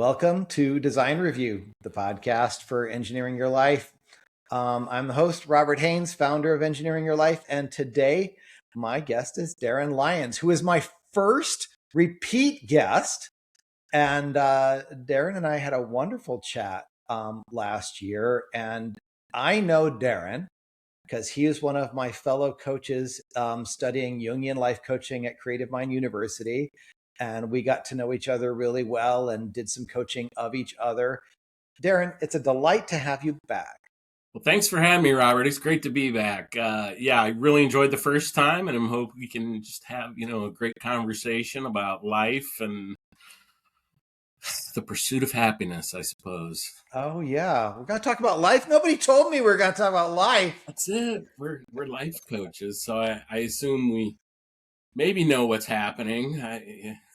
Welcome to Design Review, the podcast for engineering your life. I'm the host, Robert Haynes, founder of Engineering Your Life. And today, my guest is Darren Lyons, who is my first repeat guest. And Darren and I had a wonderful chat last year. And I know Darren because he is one of my fellow coaches studying Jungian Life Coaching at CreativeMind University. And we got to know each other really well and did some coaching of each other. Darren, it's a delight to have you back. Well, thanks for having me, Robert. It's great to be back. I really enjoyed the first time, and I hope we can just have, a great conversation about life and the pursuit of happiness, I suppose. Oh, yeah. We're going to talk about life. Nobody told me we were going to talk about life. That's it. We're life coaches, so I assume we maybe know what's happening.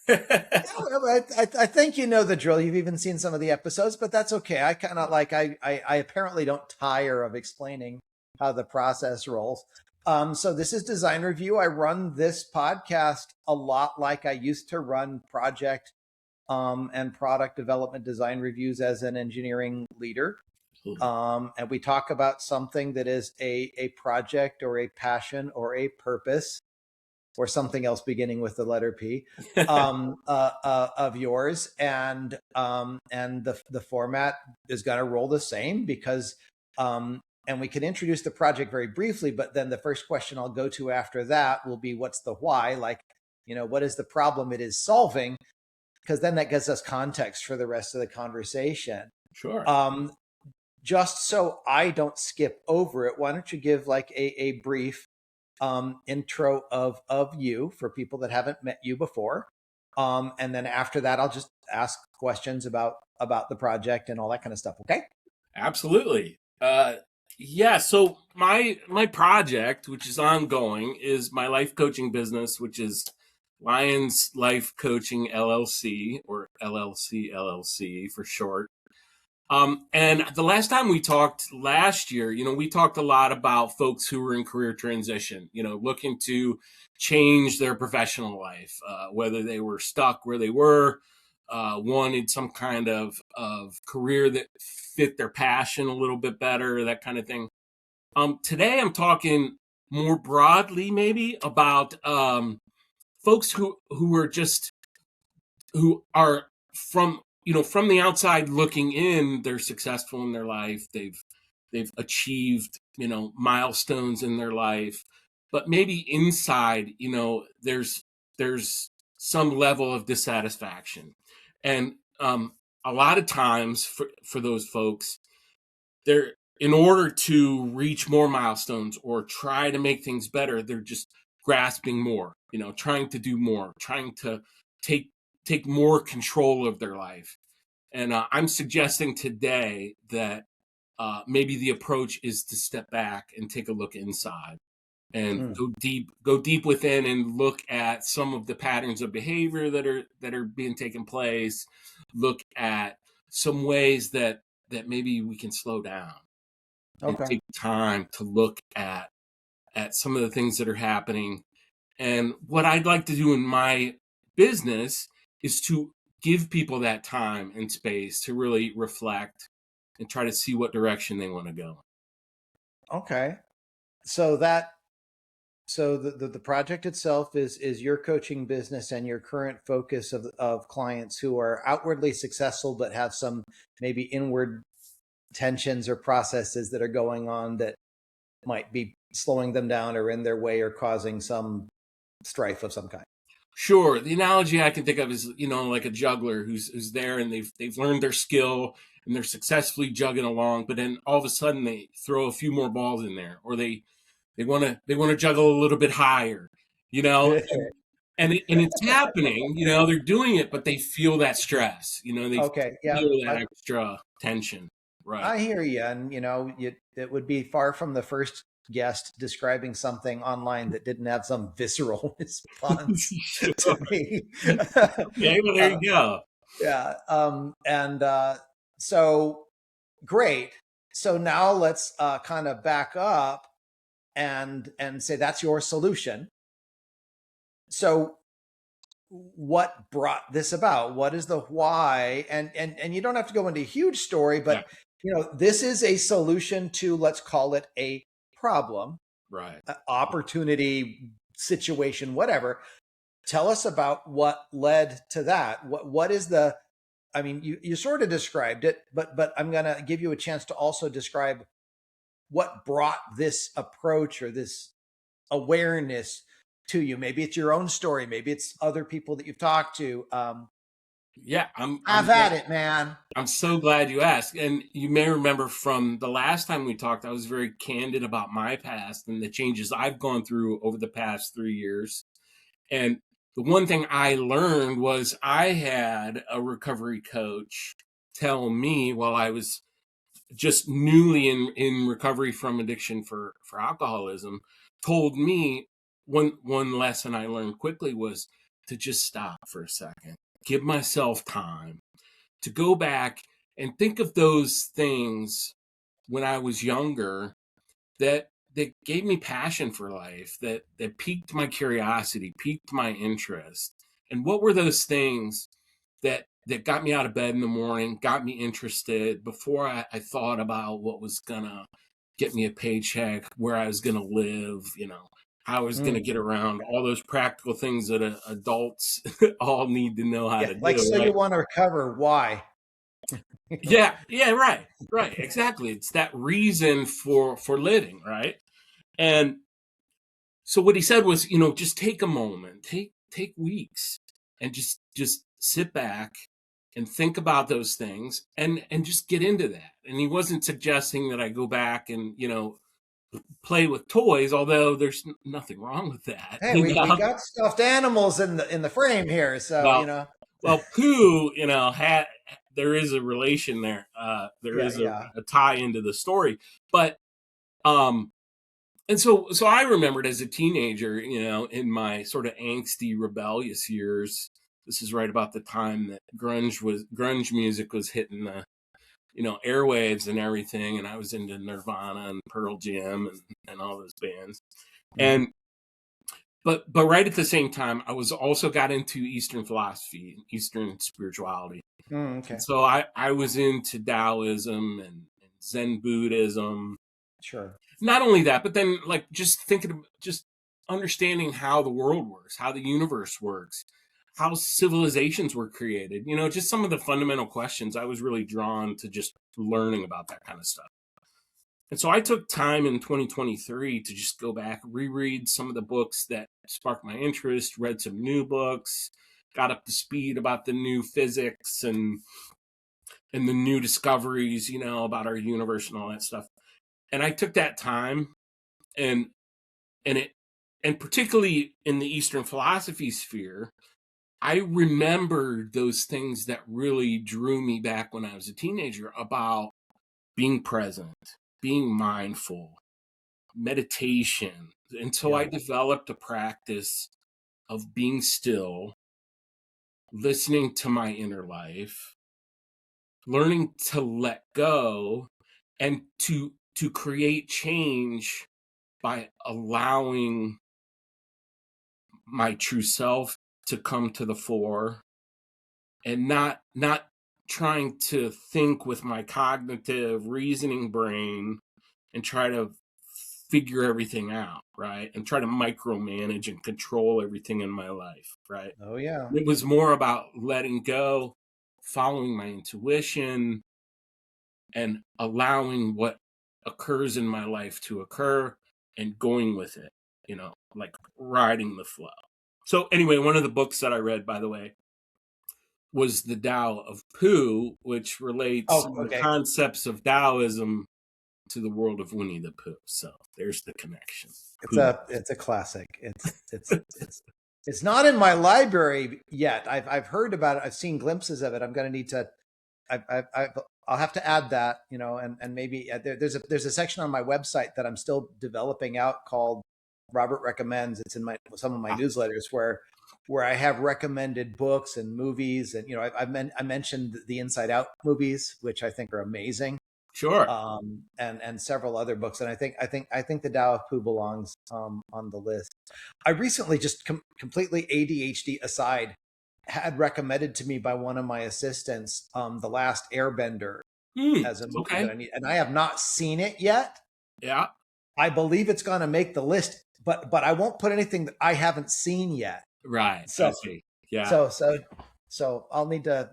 I think you know the drill. You've even seen some of the episodes, but that's okay. I apparently don't tire of explaining how the process rolls. So this is Design Review. I run this podcast a lot like I used to run project and product development design reviews as an engineering leader. And we talk about something that is a project or a passion or a purpose or something else beginning with the letter P of yours. And the format is going to roll the same because, and we can introduce the project very briefly, but then the first question I'll go to after that will be, what's the why? Like, what is the problem it is solving? Because then that gives us context for the rest of the conversation. Sure. Just so I don't skip over it, why don't you give like a brief intro of you for people that haven't met you before. And then after that, I'll just ask questions about the project and all that kind of stuff. Okay. Absolutely. So my project, which is ongoing, is my life coaching business, which is Lyons Life Coaching LLC, or LLC for short. And the last time we talked last year, we talked a lot about folks who were in career transition, looking to change their professional life, whether they were stuck where they were, wanted some kind of career that fit their passion a little bit better, that kind of thing. Today I'm talking more broadly maybe about folks who are from the outside looking in. They're successful in their life. They've achieved, milestones in their life, but maybe inside, there's some level of dissatisfaction. And a lot of times for those folks, they're, in order to reach more milestones or try to make things better, they're just grasping more, trying to do more, trying to take more control of their life. And I'm suggesting today that maybe the approach is to step back and take a look inside and go deep within and look at some of the patterns of behavior that are being taken place. Look at some ways that maybe we can slow down and take time to look at some of the things that are happening. And what I'd like to do in my business is to give people that time and space to really reflect and try to see what direction they want to go. Okay. So the project itself is your coaching business and your current focus of clients who are outwardly successful, but have some maybe inward tensions or processes that are going on that might be slowing them down or in their way or causing some strife of some kind. Sure. The analogy I can think of is, like a juggler who's there and they've learned their skill and they're successfully jugging along, but then all of a sudden they throw a few more balls in there, or they want to juggle a little bit higher, and it's happening, they're doing it, but they feel that stress, they feel that extra tension. Right. I hear you. And, it would be far from the first guest describing something online that didn't have some visceral response to me. Okay, well, there you go. Yeah. So great. So now let's kind of back up and say that's your solution. So what brought this about? What is the why? And you don't have to go into a huge story, Yeah. but this is a solution to, let's call it a problem, Right. opportunity, situation, whatever. Tell us about what led to that. What is the, I mean, you sort of described it, but I'm going to give you a chance to also describe what brought this approach or this awareness to you. Maybe it's your own story. Maybe it's other people that you've talked to. Yeah, Have at it, man. I'm so glad you asked. And you may remember from the last time we talked, I was very candid about my past and the changes I've gone through over the past 3 years. And the one thing I learned was I had a recovery coach tell me while I was just newly in recovery from addiction for alcoholism, told me one lesson I learned quickly was to just stop for a second, give myself time to go back and think of those things when I was younger that gave me passion for life, that piqued my curiosity, piqued my interest. And what were those things that got me out of bed in the morning, got me interested before I thought about what was gonna get me a paycheck, where I was gonna live, how I was gonna get around, all those practical things that adults all need to know how Yeah, to like, do, so you right? want to recover. Why? Yeah, right, exactly. It's that reason for living, right? And so what he said was, just take a moment, take weeks, and just sit back and think about those things and just get into that. And he wasn't suggesting that I go back and play with toys, although there's nothing wrong with that. Hey, we got stuffed animals in the frame here, so Well, Pooh, had there is a relation there. There yeah, is yeah. a tie into the story, but um, and so I remembered as a teenager, in my sort of angsty, rebellious years. This is right about the time that grunge music was hitting the airwaves and everything, and I was into Nirvana and Pearl Jam and all those bands. Mhm. And but right at the same time, I was also got into Eastern philosophy, Eastern spirituality. And Okay, so I was into Taoism and Zen Buddhism. sure. Not only that, but then like just thinking of just understanding how the world works, how the universe works, how civilizations were created, just some of the fundamental questions. I was really drawn to just learning about that kind of stuff. And so I took time in 2023 to just go back, reread some of the books that sparked my interest, read some new books, got up to speed about the new physics and the new discoveries, about our universe and all that stuff. And I took that time and and it and particularly in the Eastern philosophy sphere, I remembered those things that really drew me back when I was a teenager about being present, being mindful, meditation. And so I Yeah. developed a practice of being still, listening to my inner life, learning to let go and to create change by allowing my true self to come to the fore and not trying to think with my cognitive reasoning brain and try to figure everything out, right? And try to micromanage and control everything in my life, right? Oh, yeah. It was more about letting go, following my intuition, and allowing what occurs in my life to occur and going with it, like riding the flow. So, anyway, one of the books that I read, by the way, was The Tao of Pooh, which relates Oh, some of the okay. concepts of Taoism to the world of Winnie the Pooh. So, there's the connection. Pooh. It's a classic. It's not in my library yet. I've heard about it. I've seen glimpses of it. I'm going to need to. I'll have to add that, and maybe there's a section on my website that I'm still developing out called Robert Recommends. It's in some of my Ah, newsletters where I have recommended books and movies, and I mentioned the Inside Out movies, which I think are amazing. Sure. And several other books. And I think the Tao of Pooh belongs on the list. I recently, just completely ADHD aside, had recommended to me by one of my assistants, The Last Airbender, as a movie that Okay. I need, and I have not seen it yet. Yeah. I believe it's going to make the list, but I won't put anything that I haven't seen yet. Right. I So see. Yeah. so I'll need to,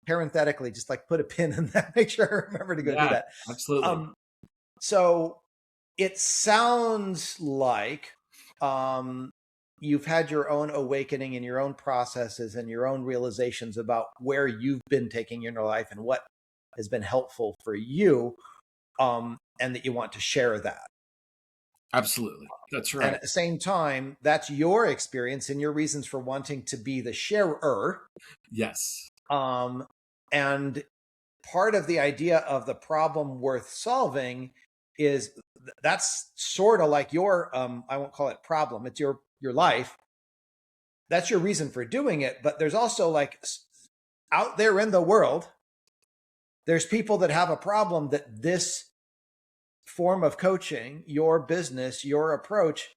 parenthetically, just like put a pin in that, make sure I remember to go do Yeah. that. Absolutely. So it sounds like you've had your own awakening and your own processes and your own realizations about where you've been taking your life and what has been helpful for you, and that you want to share that. Absolutely. That's And right. at the same time, that's your experience and your reasons for wanting to be the sharer. Yes. And part of the idea of the problem worth solving is that's sort of like your, I won't call it problem, it's your life. That's your reason for doing it. But there's also, like, out there in the world, there's people that have a problem that this form of coaching, your business, your approach,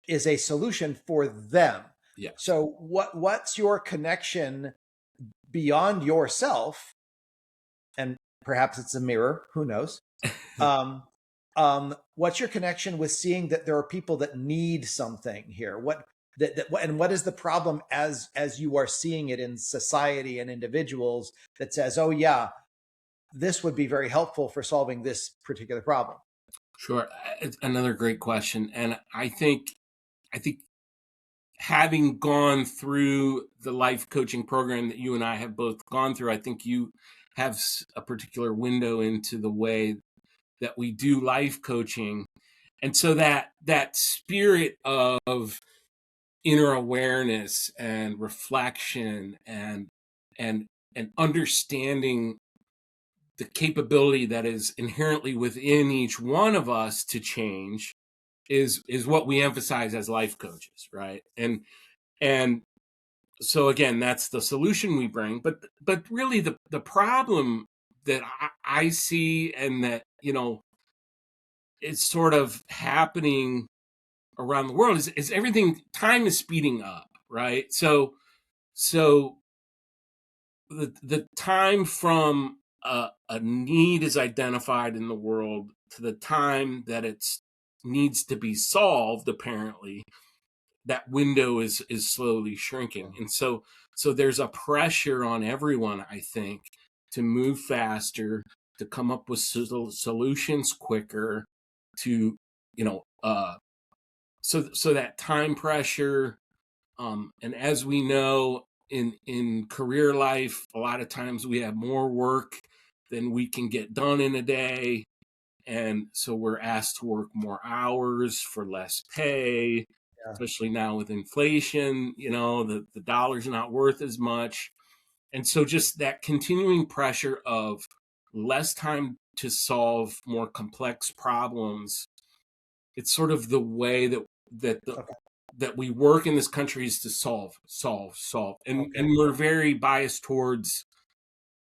is a solution for them. Yes. So what's your connection beyond yourself? And perhaps it's a mirror, who knows? What's your connection with seeing that there are people that need something here? What is the problem as you are seeing it in society and individuals that says, oh yeah, this would be very helpful for solving this particular problem? Sure. It's another great question. And I think having gone through the life coaching program that you and I have both gone through, I think you have a particular window into the way that we do life coaching. And so that spirit of inner awareness and reflection and understanding the capability that is inherently within each one of us to change is what we emphasize as life coaches, right? And so again, that's the solution we bring, but really the problem that I see, and that it's sort of happening around the world, is everything. Time is speeding up, right? So the time from a need is identified in the world to the time that it needs to be solved, apparently, that window is slowly shrinking. And so there's a pressure on everyone, I think, to move faster, to come up with solutions quicker, to so that time pressure. And as we know, in career life, a lot of times we have more work than we can get done in a day, and so we're asked to work more hours for less pay. Yeah. Especially now with inflation, the dollar's not worth as much. And so just that continuing pressure of less time to solve more complex problems. It's sort of the way that we work in this country, is to solve. And Okay. we're very biased towards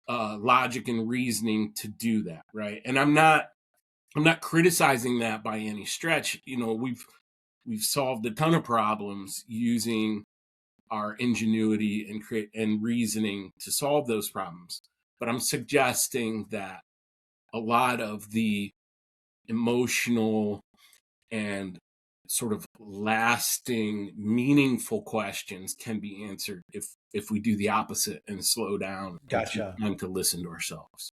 logic and reasoning to do that, right? And I'm not criticizing that by any stretch. We've solved a ton of problems using our ingenuity and reasoning to solve those problems. But I'm suggesting that a lot of the emotional and sort of lasting, meaningful questions can be answered if we do the opposite and slow down and take Gotcha. time to listen to ourselves.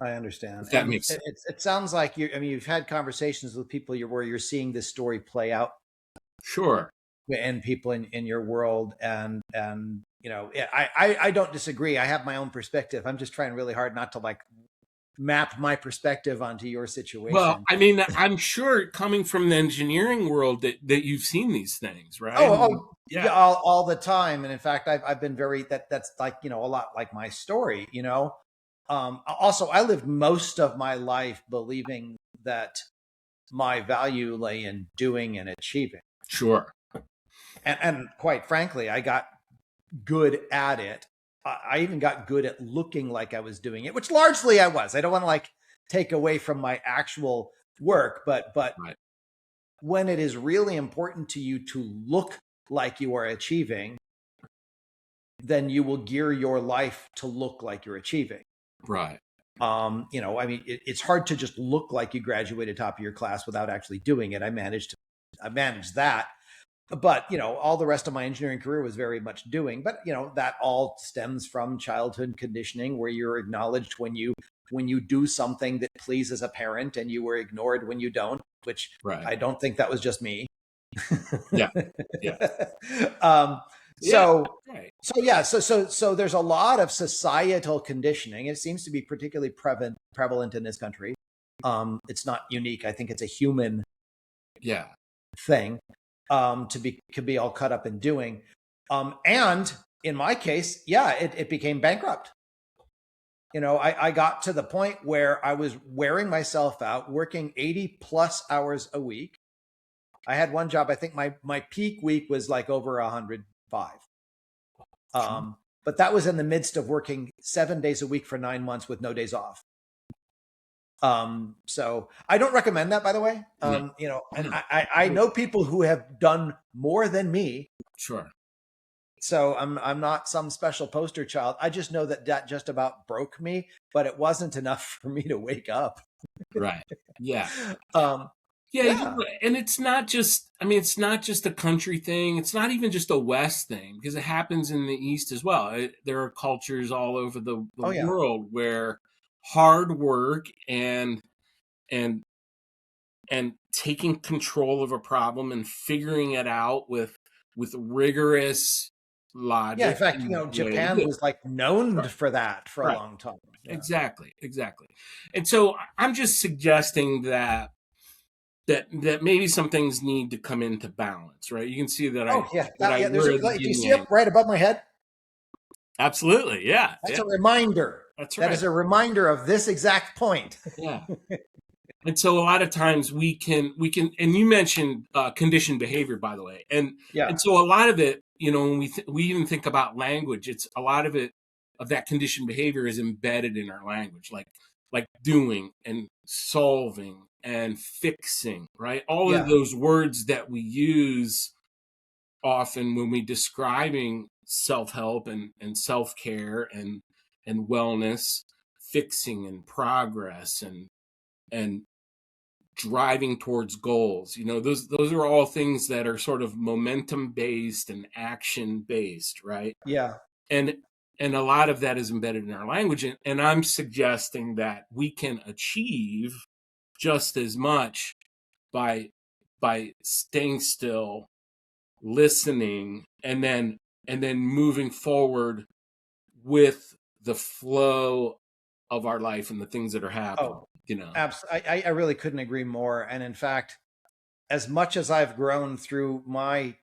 I understand. If that And makes sense. it sounds like you've had conversations with people where you're seeing this story play out, Sure. and people in your world. And I don't disagree. I have my own perspective. I'm just trying really hard not to, like, map my perspective onto your situation. Well, I mean, I'm sure coming from the engineering world that you've seen these things, right? Yeah, all the time. And in fact, I've been that's like, a lot like my story. Also, I lived most of my life believing that my value lay in doing and achieving. Sure. And quite frankly, I got good at it. I even got good at looking like I was doing it, which largely I was. I don't want to, like, take away from my actual work, but Right. when it is really important to you to look like you are achieving, then you will gear your life to look like you're achieving. Right. I mean, it's hard to just look like you graduated top of your class without actually doing it. I managed that, but all the rest of my engineering career was very much doing. But that all stems from childhood conditioning, where you're acknowledged when you do something that pleases a parent, and you were ignored when you don't. Which Right. I don't think that was just me. Yeah. Yeah. So right. So there's a lot of societal conditioning. It seems to be particularly prevalent in this country. It's not unique. I think it's a human thing to be all cut up in doing. And in my case, it became bankrupt. I got to the point where I was wearing myself out, working 80 plus hours a week. I had one job. I think my peak week was like over 105. But that was in the midst of working 7 days a week for 9 months with no days off. So I don't recommend that, by the way. And I know people who have done more than me. Sure. So I'm not some special poster child. I just know that just about broke me, but it wasn't enough for me to wake up. Right. Yeah. Yeah. And it's not just a country thing. It's not even just a West thing, because it happens in the East as well. There are cultures all over the world where hard work and taking control of a problem and figuring it out with rigorous logic. Yeah, in fact, Japan was like known for that for a long time. Yeah. Exactly. And so I'm just suggesting that maybe some things need to come into balance, right? You can see that do you see up right above my head? Absolutely, yeah. That's a reminder. That's right. That is a reminder of this exact point. Yeah. And so a lot of times we can, and you mentioned conditioned behavior, by the way, and so a lot of it, when we even think about language, it's a lot of it of that conditioned behavior is embedded in our language, like doing and solving and fixing, right? All of those words that we use often when we describing self-help and self-care and wellness, fixing and progress and driving towards goals. Those are all things that are sort of momentum based and action based, right? Yeah. And a lot of that is embedded in our language. And I'm suggesting that we can achieve just as much by staying still, listening, and then moving forward with the flow of our life and the things that are happening. Absolutely. I really couldn't agree more. And in fact, as much as I've grown through my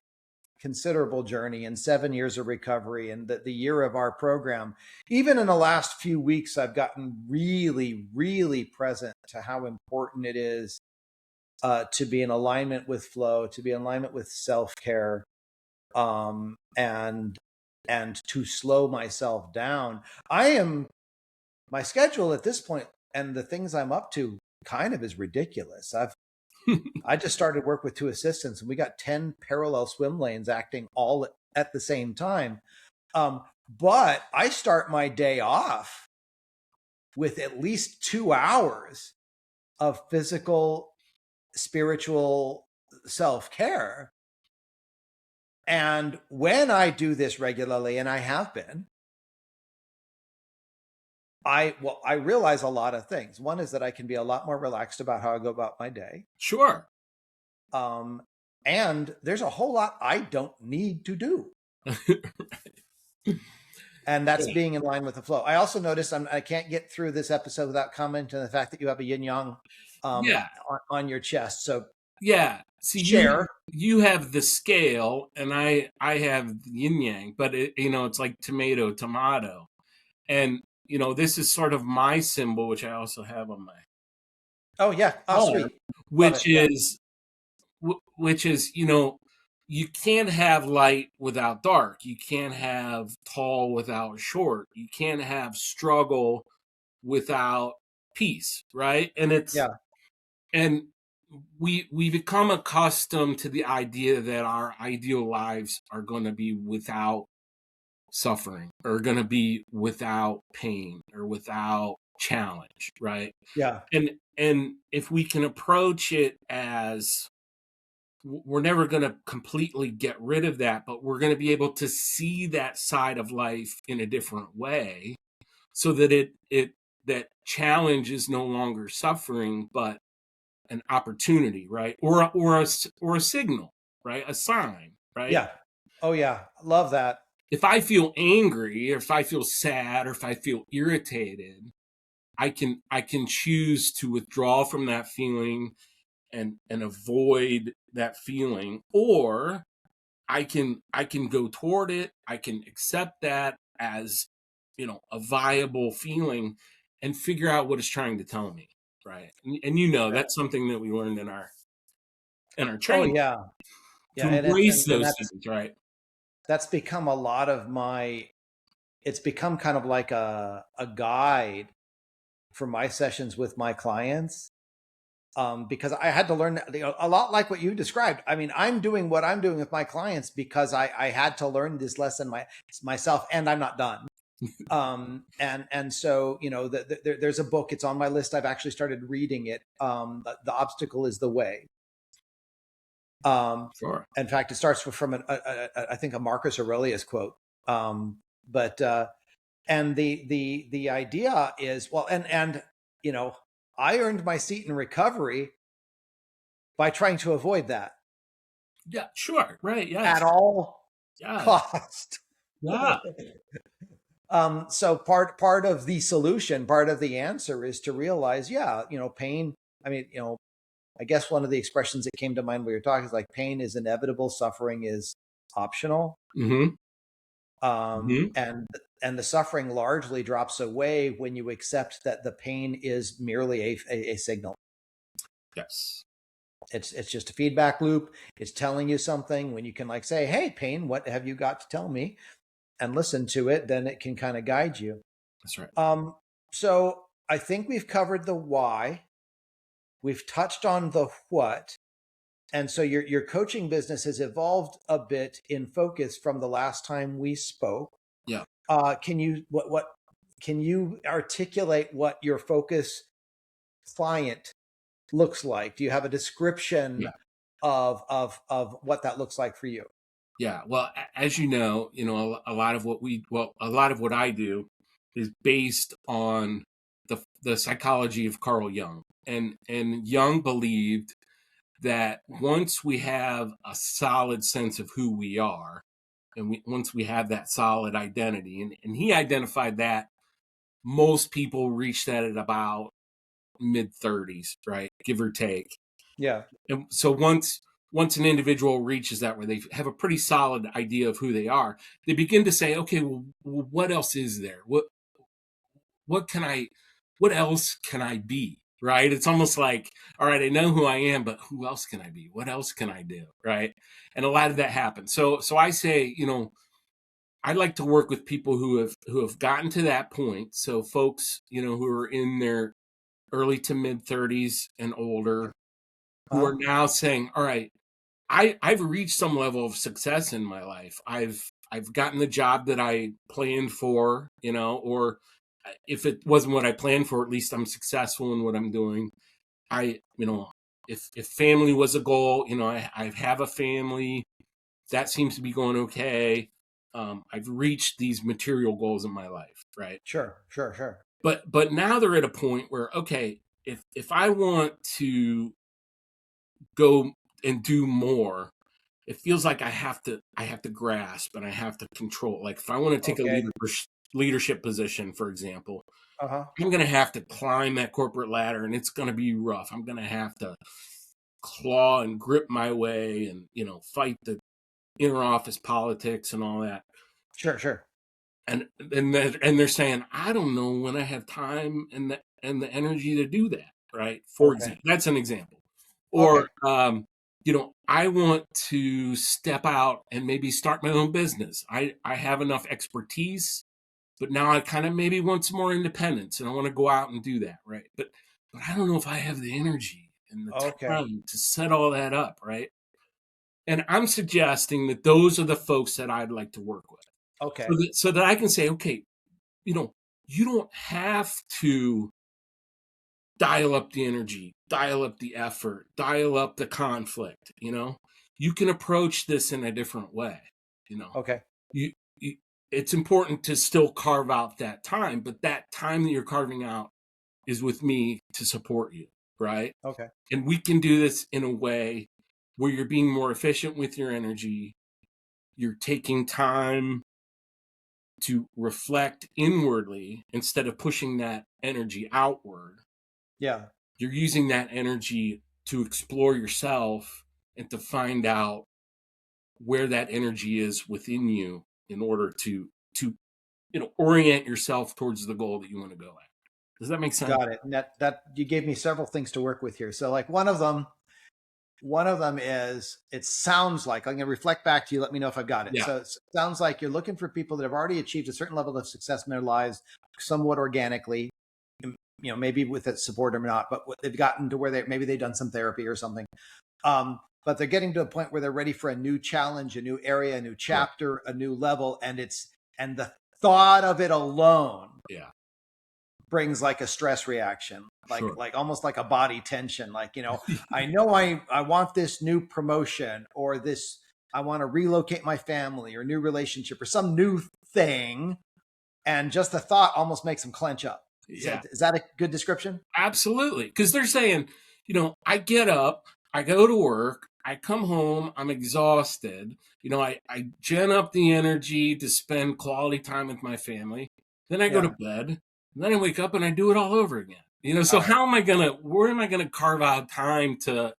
considerable journey and 7 years of recovery and the year of our program, even in the last few weeks, I've gotten really, really present to how important it is to be in alignment with flow, to be in alignment with self-care, and to slow myself down. My schedule at this point and the things I'm up to kind of is ridiculous. I just started work with 2 assistants, and we got 10 parallel swim lanes acting all at the same time. But I start my day off with at least 2 hours of physical, spiritual self-care. And when I do this regularly, and I have been, I realize a lot of things. One is that I can be a lot more relaxed about how I go about my day. Sure. And there's a whole lot I don't need to do. And that's being in line with the flow. I also noticed I can't get through this episode without commenting on the fact that you have a yin yang on your chest. So see, share. You have the scale, and I have yin yang, but it's like tomato, and this is sort of my symbol, which I also have on my. Oh yeah, sweet. Which is you can't have light without dark. You can't have tall without short. You can't have struggle without peace, right? And we become accustomed to the idea that our ideal lives are going to be without suffering, or going to be without pain, or without challenge, right? Yeah. And if we can approach it as, we're never going to completely get rid of that, but we're going to be able to see that side of life in a different way, so that that challenge is no longer suffering, but an opportunity, right? Or a signal, right? A sign, right? Yeah. Oh yeah. Love that. If I feel angry, or if I feel sad, or if I feel irritated, I can choose to withdraw from that feeling and avoid that feeling, or I can go toward it. I can accept that as, a viable feeling, and figure out what it's trying to tell me, right? And Yeah. that's something that we learned in our Oh training, yeah. to Yeah. embrace And those things, right? that's become a lot of my, it's become kind of like a guide for my sessions with my clients. Because I had to learn, a lot like what you described. I mean, I'm doing what I'm doing with my clients because I had to learn this lesson myself, and I'm not done. And so, there's a book, it's on my list. I've actually started reading it. The obstacle is the way. Sure. In fact, it starts from I think a Marcus Aurelius quote. But and the idea is, well, and you know, I earned my seat in recovery by trying to avoid that Yeah, sure. Right. at Yes. all Yeah. cost. Yeah. So part of the solution, part of the answer is to realize, yeah, pain. I mean, I guess one of the expressions that came to mind when you're talking is like, pain is inevitable, suffering is optional. Mm-hmm. Um, Mm-hmm. and and the suffering largely drops away when you accept that the pain is merely a signal. Yes. It's just a feedback loop. It's telling you something. When you can like say, hey, pain, what have you got to tell me? And listen to it, then it can kind of guide you. That's right. So I think we've covered the why. We've touched on the what. And so your coaching business has evolved a bit in focus from the last time we spoke. Yeah. Can you what can you articulate what your focus client looks like? Do you have a description Yeah. of what that looks like for you? Yeah. Well, as a lot of a lot of what I do is based on the psychology of Carl Jung. And Jung believed that once we have a solid sense of who we are, and once we have that solid identity, and he identified that most people reach that at about mid 30s, right? Give or take. Yeah, And so once an individual reaches that, where they have a pretty solid idea of who they are, they begin to say, okay, well, what else is there? What can I what else can I be? Right? It's almost like, all right, I know who I am, but who else can I be? What else can I do? Right? And a lot of that happens. So I say, I like to work with people who have gotten to that point. So folks, who are in their early to mid 30s and older, who huh? are now saying, all right, I've reached some level of success in my life. I've gotten the job that I planned for, or if it wasn't what I planned for, at least I'm successful in what I'm doing. I, if family was a goal, I have a family that seems to be going okay. I've reached these material goals in my life, right? Sure, sure, sure. But now they're at a point where, okay, if I want to go and do more, it feels like I have to grasp, and I have to control. Like if I want to take a Okay. leadership position, for example, Uh-huh. I'm going to have to climb that corporate ladder, and it's going to be rough. I'm going to have to claw and grip my way, and fight the inner office politics and all that. Sure, sure. And they're saying, I don't know when I have time and the energy to do that. Right? For Okay. example, that's an example. Or Okay. I want to step out and maybe start my own business. I have enough expertise but now I kind of maybe want some more independence and I want to go out and do that, right? But I don't know if I have the energy and the Okay. time to set all that up, right? And I'm suggesting that those are the folks that I'd like to work with. Okay. So that I can say, okay, you don't have to dial up the energy, dial up the effort, dial up the conflict, you can approach this in a different way, you know. Okay. You, you it's important to still carve out that time, but that time that you're carving out is with me to support you, right? Okay. And we can do this in a way where you're being more efficient with your energy. You're taking time to reflect inwardly instead of pushing that energy outward. Yeah. You're using that energy to explore yourself and to find out where that energy is within you in order to orient yourself towards the goal that you want to go at. Does that make sense? Got it. And that you gave me several things to work with here. So like one of them is, it sounds like, I'm going to reflect back to you. Let me know if I've got it. Yeah. So it sounds like you're looking for people that have already achieved a certain level of success in their lives, somewhat organically, maybe with it support or not, but they've gotten to where maybe they've done some therapy or something. But they're getting to a point where they're ready for a new challenge, a new area, a new chapter, a new level. And the thought of it alone brings like a stress reaction, like almost like a body tension. Like, I know I want this new promotion, or this, I want to relocate my family, or new relationship, or some new thing. And just the thought almost makes them clench up. Is that a good description? Absolutely. Because they're saying, I get up, I go to work, I come home, I'm exhausted. I gen up the energy to spend quality time with my family. Then I go to bed, and then I wake up and I do it all over again. So where am I going to carve out time to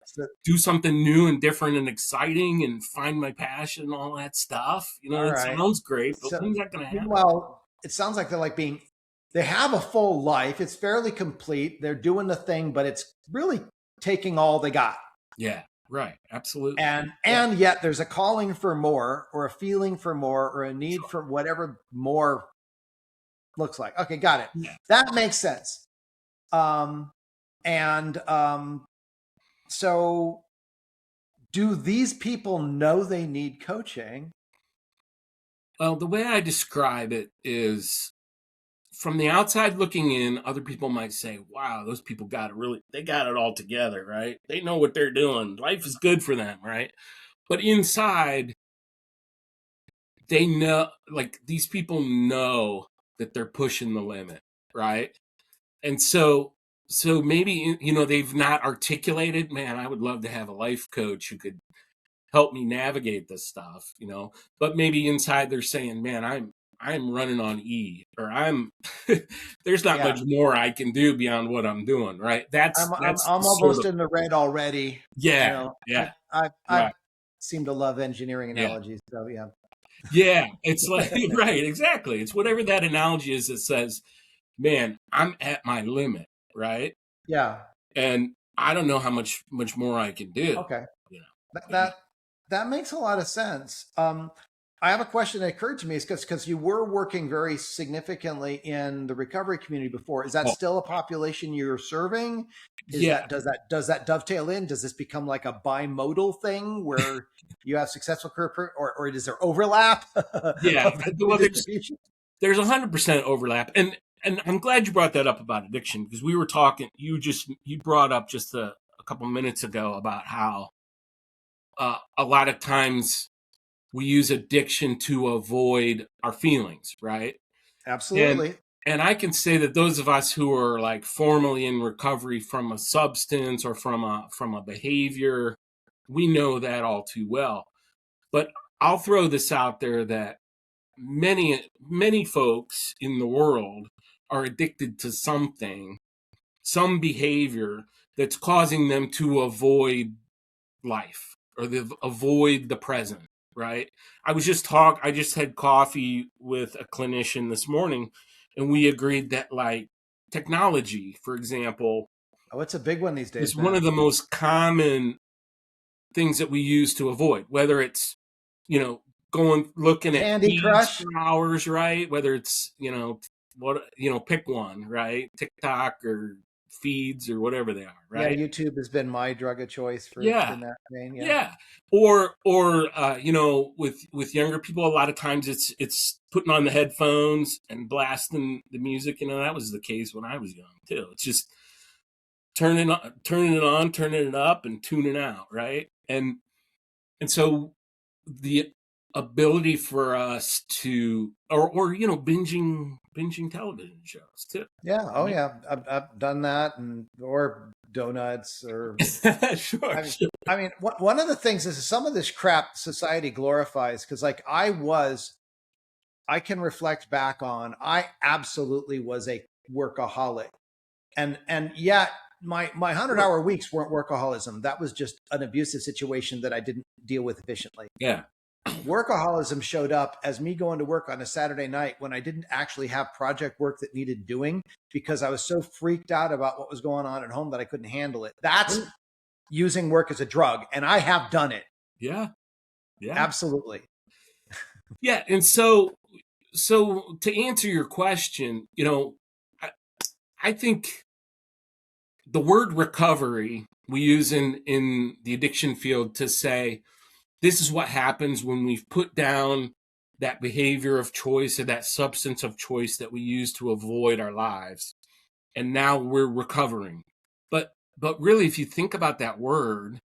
do something new and different and exciting and find my passion and all that stuff? It sounds great, but when's that going to happen? Well, it sounds like they're like they have a full life. It's fairly complete. They're doing the thing, but it's really taking all they got. Yeah, right. Absolutely. And yet there's a calling for more, or a feeling for more, or a need for whatever more looks like. Okay, got it. Yeah. That makes sense. So do these people know they need coaching? Well, the way I describe it is, from the outside looking in, other people might say, wow, those people they got it all together, right? They know what they're doing. Life is good for them, right? But inside, they know, like, these people know that they're pushing the limit, right? And so maybe, they've not articulated, man, I would love to have a life coach who could help me navigate this stuff, but maybe inside they're saying, man, I'm running on E, or there's not much more I can do beyond what I'm doing. Right. I'm almost in the red already. Yeah. Yeah. I seem to love engineering analogies. So yeah. Yeah. It's like, right. Exactly. It's whatever that analogy is that says, man, I'm at my limit. Right. Yeah. And I don't know how much more I can do. Okay. That makes a lot of sense. I have a question that occurred to me, is because you were working very significantly in the recovery community before. Is that still a population you're serving? Does that dovetail in? Does this become like a bimodal thing where you have successful career, or is there overlap? Yeah, well, there's 100% overlap, and I'm glad you brought that up about addiction, because we were talking. You brought up just a couple minutes ago about how a lot of times we use addiction to avoid our feelings, right? Absolutely. And I can say that those of us who are like formally in recovery from a substance or from a behavior, we know that all too well. But I'll throw this out there, that many folks in the world are addicted to something, some behavior that's causing them to avoid life, or avoid the present. Right. I just had coffee with a clinician this morning, and we agreed that, like, technology, for example, it's a big one these days. Is one of the most common things that we use to avoid, whether it's, looking at Candy feeds Crush. for hours, right? Whether it's, pick one, right? TikTok or feeds or whatever they are, Yeah, right? YouTube has been my drug of choice for Yeah. in that vein. Yeah. Yeah. Or with younger people, a lot of times it's putting on the headphones and blasting the music. That was the case when I was young too. It's just turning it on, turning it up, and tuning out, right? And so the ability for us to, or binging television shows too. Yeah. Oh, yeah. I've done that, or donuts, or Sure, I mean, sure. one of the things is some of this crap society glorifies, because like I can reflect back on, I absolutely was a workaholic, and yet my 100-hour weeks weren't workaholism. That was just an abusive situation that I didn't deal with efficiently. Yeah. Workaholism showed up as me going to work on a Saturday night when I didn't actually have project work that needed doing, because I was so freaked out about what was going on at home that I couldn't handle it. That's using work as a drug, and I have done it. Yeah. Yeah. Absolutely. Yeah. And so to answer your question, I think the word recovery we use in the addiction field to say this is what happens when we've put down that behavior of choice or that substance of choice that we use to avoid our lives, and now we're recovering. But really, if you think about that word,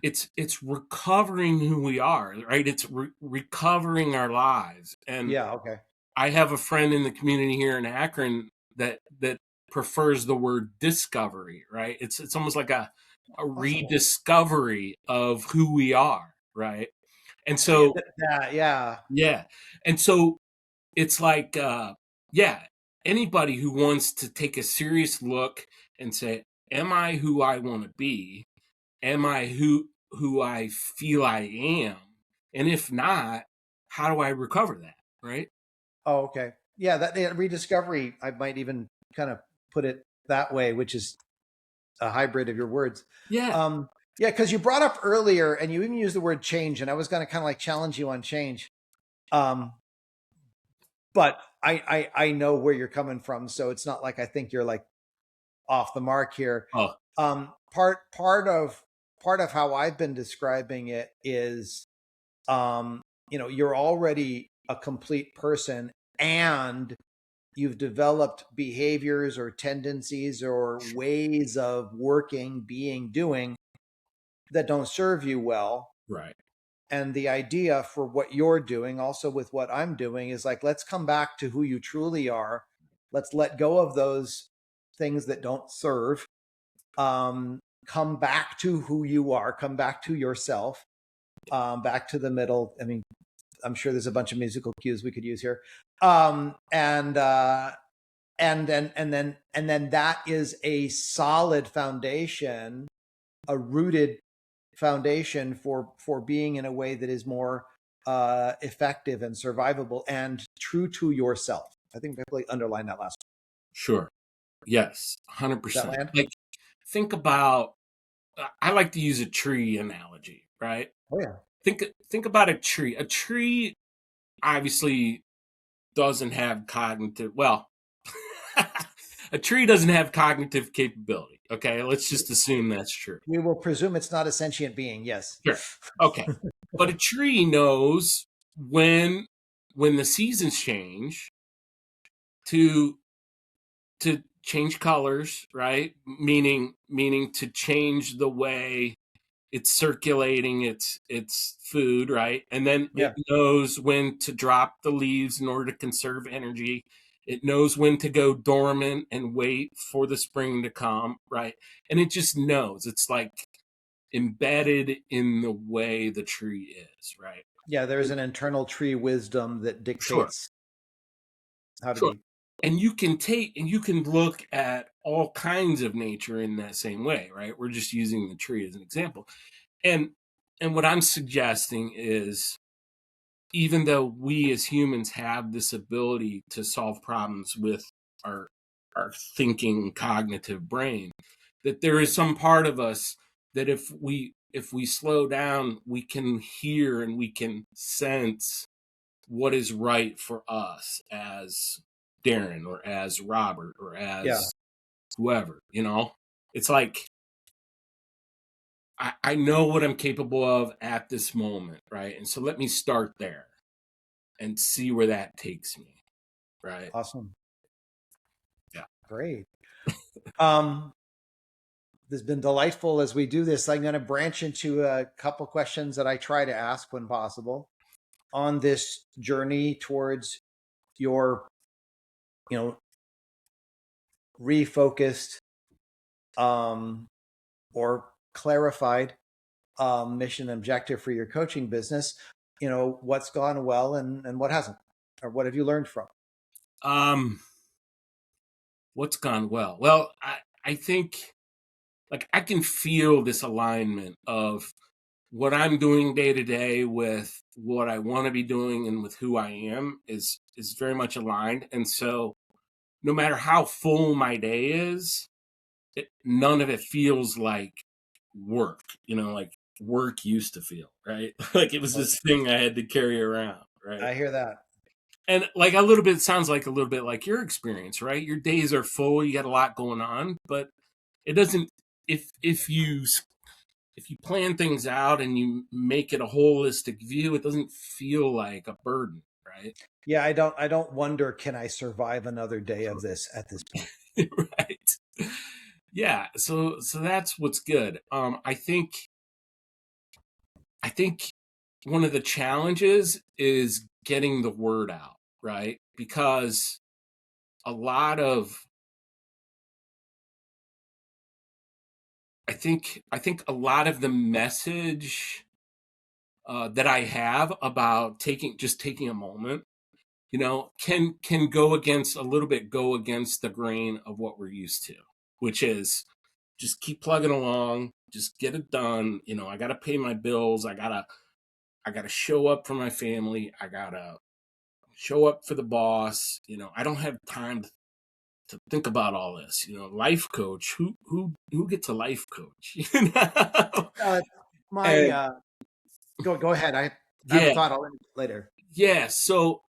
it's recovering who we are, right? It's recovering our lives. And Yeah. Okay. I have a friend in the community here in Akron that prefers the word discovery, right? It's almost like a Awesome. rediscovery of who we are, right? And so Yeah. yeah, and so it's like yeah, anybody who wants to take a serious look and say, am I who I want to be? Am I who I feel I am? And if not, how do I recover that, right? Oh, okay. Yeah, that rediscovery, I might even kind of put it that way, which is a hybrid of your words. Yeah. Yeah, because you brought up earlier, and you even used the word change, and I was going to kind of like challenge you on change. Um, but I know where you're coming from, so it's not like I think you're like off the mark here. Oh, Part of how I've been describing it is, you're already a complete person, and you've developed behaviors or tendencies or ways of working, being, doing that don't serve you well. right. And the idea for what you're doing, also with what I'm doing, is like, let's come back to who you truly are. Let's let go of those things that don't serve. Come back to who you are, come back to yourself, back to the middle. I mean, I'm sure there's a bunch of musical cues we could use here. And then that is a solid foundation, a rooted foundation for being in a way that is more effective and survivable and true to yourself. I think definitely underline that last one. Sure. Yes, Does that 100%. land? Like, think about, I like to use a tree analogy, right? Oh yeah. Think about a tree. A tree obviously doesn't have a tree doesn't have cognitive capability. Okay, let's just assume that's true. We will presume it's not a sentient being. Yes. Sure. Okay. But a tree knows when the seasons change to change colors, right? Meaning to change the way it's circulating its food, right? And then it Yeah. knows when to drop the leaves in order to conserve energy. It knows when to go dormant and wait for the spring to come, right? And it just knows. It's like embedded in the way the tree is, right? Yeah. There's an internal tree wisdom that Sure, dictates how to sure. be. And you can look at all kinds of nature in that same way, right? We're just using the tree as an example. And what I'm suggesting is, even though we as humans have this ability to solve problems with our thinking cognitive brain, that there is some part of us that if if we slow down, we can hear and we can sense what is right for us as Darren or as Robert or Yeah. as whoever, it's like, I know what I'm capable of at this moment. Right. And so let me start there and see where that takes me. Right. Awesome. Yeah. Great. This has been delightful as we do this. I'm going to branch into a couple questions that I try to ask when possible on this journey towards your, refocused or clarified mission and objective for your coaching business. What's gone well and what hasn't, or what have you learned from? What's gone well? Well, I think, like, I can feel this alignment of what I'm doing day to day with what I want to be doing and with who I am is very much aligned. And so no matter how full my day is, none of it feels like work, like work used to feel, right? Like it was this thing I had to carry around, right? I hear that. And like a little bit, sounds like a little bit like your experience, right? Your days are full, you got a lot going on, but it doesn't, if you plan things out and you make it a holistic view, it doesn't feel like a burden, right? Yeah, I don't wonder, can I survive another day of this at this point? Right. Yeah, so that's what's good. I think one of the challenges is getting the word out, right? Because a lot of I think a lot of the message that I have about taking a moment, can go against the grain of what we're used to, which is just keep plugging along, just get it done. I got to pay my bills. I got to show up for my family. I got to show up for the boss. I don't have time to think about all this. Life coach, who gets a life coach? My And go ahead. I have a yeah, thought. I'll later. yeah. So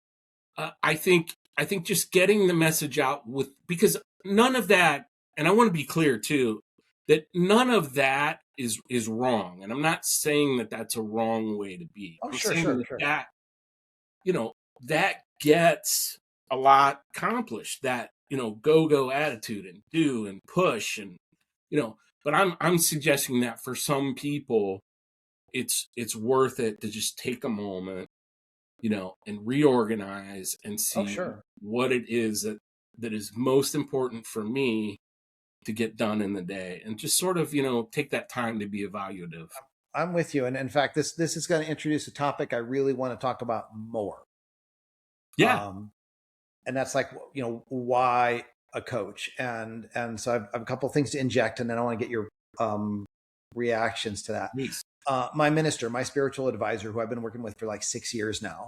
I think just getting the message out because none of that, and I want to be clear too, that none of that is wrong. And I'm not saying that that's a wrong way to be. Oh, I'm sure, saying sure. that that gets a lot accomplished. That go attitude and do and push and But I'm suggesting that for some people, it's worth it to just take a moment, and reorganize and Oh, see sure. what it is that is most important for me to get done in the day, and just sort of, take that time to be evaluative. I'm with you. And in fact, this is going to introduce a topic I really want to talk about more. Yeah. And that's like, why a coach? And so I've a couple of things to inject, and then I want to get your reactions to that. Nice. My minister, my spiritual advisor, who I've been working with for like 6 years now,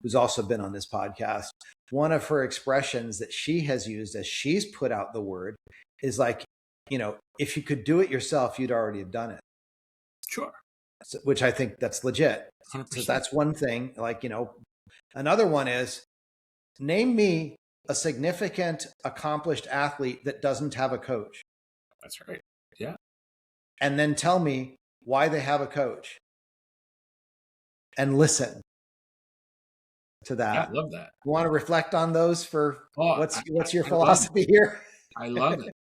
who's also been on this podcast, one of her expressions that she has used as she's put out the word is like, if you could do it yourself, you'd already have done it. Sure. So, which I think that's legit. 100%. So that's one thing. Like, another one is, name me a significant, accomplished athlete that doesn't have a coach. That's right. Yeah. And then tell me why they have a coach. And listen to that. Yeah, I love that. You want to reflect on those for what's your philosophy here? I love it.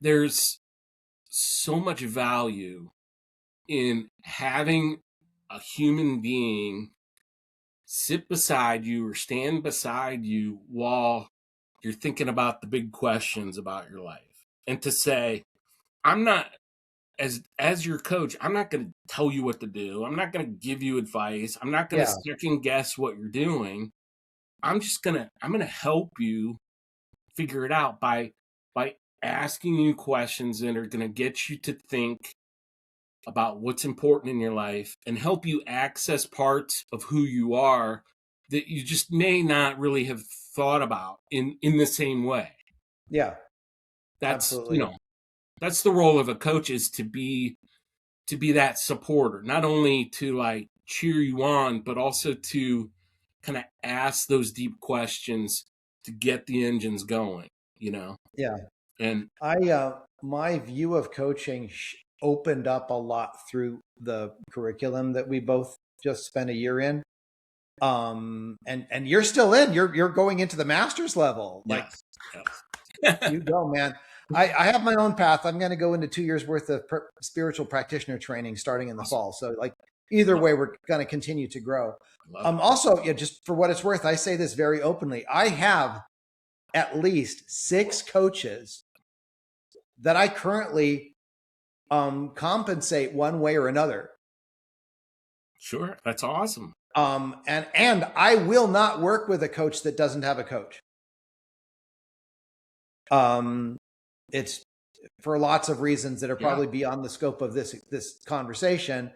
There's so much value in having a human being sit beside you or stand beside you while you're thinking about the big questions about your life, and to say, I'm not, as your coach, I'm not going to tell you what to do. I'm not going to give you advice. I'm not going to second guess what you're doing. I'm going to help you figure it out by asking you questions that are going to get you to think about what's important in your life and help you access parts of who you are that you just may not really have thought about in the same way. Yeah. That's, absolutely. That's the role of a coach, is to be that supporter, not only to like cheer you on, but also to kind of ask those deep questions to get the engines going, you know? Yeah. And My view of coaching opened up a lot through the curriculum that we both just spent a year in. And you're still in, you're going into the master's level. Like, yes, yes. you go, man. I have my own path. I'm going to go into 2 years worth of spiritual practitioner training starting in the Awesome. fall. So like either way, we're going to continue to grow. Love it. Also, yeah, just for what it's worth, I say this very openly. I have at least 6 coaches that I currently compensate one way or another. Sure. That's awesome. And I will not work with a coach that doesn't have a coach. It's for lots of reasons that are probably beyond the scope of this conversation.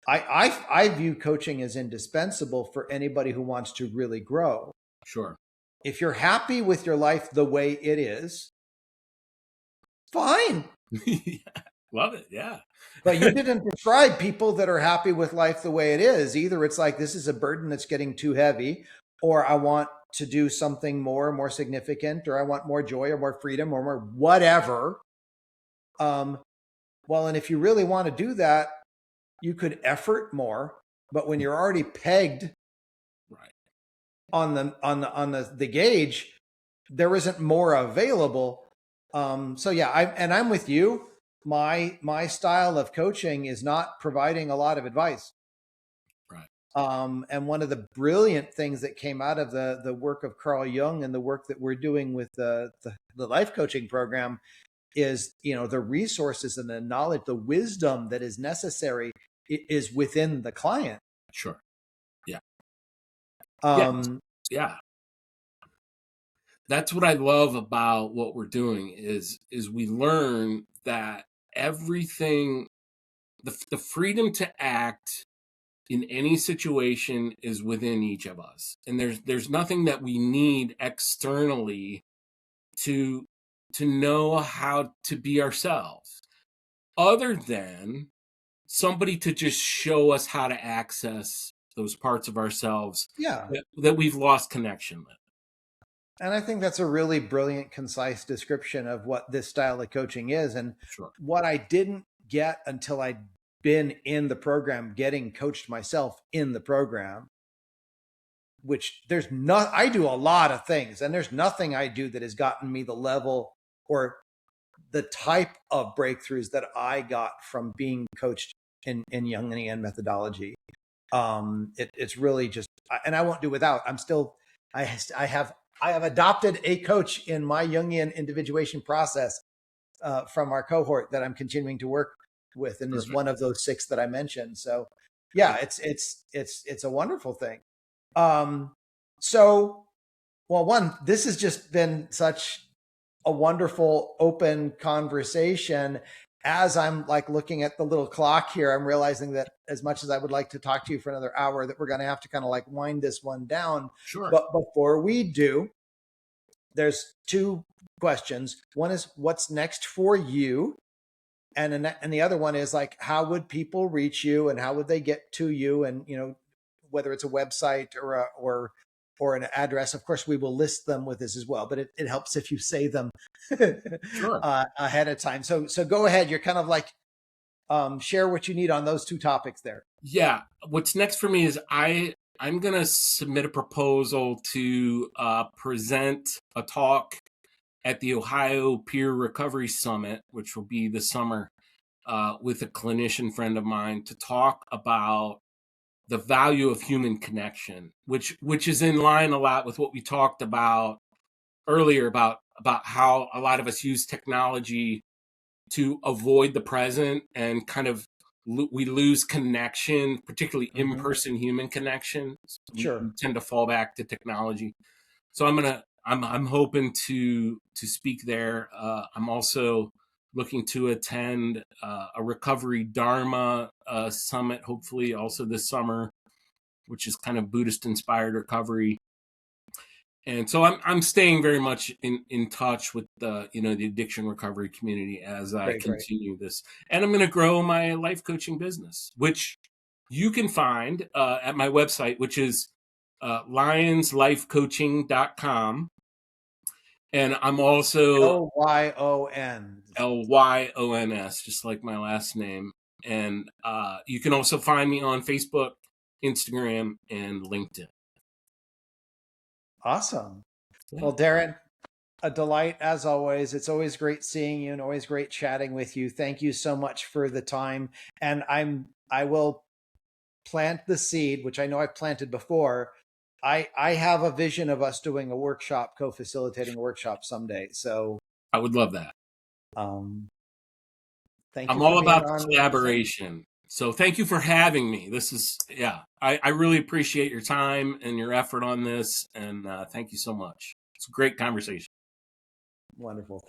I view coaching as indispensable for anybody who wants to really grow. Sure. If you're happy with your life the way it is, fine. Yeah. Love it. Yeah. But you didn't describe people that are happy with life the way it is. Either it's like, this is a burden that's getting too heavy, or I want to do something more significant, or I want more joy or more freedom or more whatever. Well, and if you really want to do that, you could effort more. But when you're already pegged right on the gauge, there isn't more available. So yeah, I'm with you. My style of coaching is not providing a lot of advice. Right. And one of the brilliant things that came out of the work of Carl Jung and the work that we're doing with the life coaching program is, the resources and the knowledge, the wisdom that is necessary is within the client. Sure. Yeah. Yeah. That's what I love about what we're doing is we learn that everything, the freedom to act in any situation is within each of us. And there's nothing that we need externally to know how to be ourselves, other than somebody to just show us how to access those parts of ourselves that we've lost connection with. And I think that's a really brilliant, concise description of what this style of coaching is. And what I didn't get until I'd been in the program, getting coached myself in the program, which I do a lot of things, and there's nothing I do that has gotten me the level or the type of breakthroughs that I got from being coached in Jungian methodology. It's really just, and I won't do without. I have adopted a coach in my Jungian individuation process from our cohort that I'm continuing to work with, and is one of those 6 that I mentioned. So yeah, it's a wonderful thing. So, well, this has just been such a wonderful open conversation. As I'm like looking at the little clock here, I'm realizing that as much as I would like to talk to you for another hour, that we're going to have to kind of like wind this one down. Sure. But before we do, there's 2 questions. One is, what's next for you? And the other one is like, how would people reach you and how would they get to you? And, whether it's a website or an address. Of course, we will list them with this as well, but it helps if you say them ahead of time. So go ahead. You're kind of like, share what you need on those 2 topics there. Yeah. What's next for me is I'm going to submit a proposal to present a talk at the Ohio Peer Recovery Summit, which will be this summer, with a clinician friend of mine, to talk about the value of human connection, which is in line a lot with what we talked about earlier about how a lot of us use technology to avoid the present, and kind of we lose connection, particularly in-person human connection. Sure. We tend to fall back to technology. So I'm hoping to speak there. I'm also looking to attend a recovery dharma summit, hopefully also this summer, which is kind of Buddhist inspired recovery. And so I'm staying very much in touch with the the addiction recovery community as I Great, great. continue this, and I'm going to grow my life coaching business, which you can find at my website, which is lyonslifecoaching.com. And I'm also Lyon. Lyons, just like my last name. And you can also find me on Facebook, Instagram, and LinkedIn. Awesome. Yeah. Well, Darren, a delight as always. It's always great seeing you and always great chatting with you. Thank you so much for the time. And I will plant the seed, which I know I've planted before. I have a vision of us doing a workshop, co-facilitating a workshop someday. So I would love that. Thank you I'm for all being about on. collaboration. So thank you for having me. This is, I really appreciate your time and your effort on this. And thank you so much. It's a great conversation. Wonderful.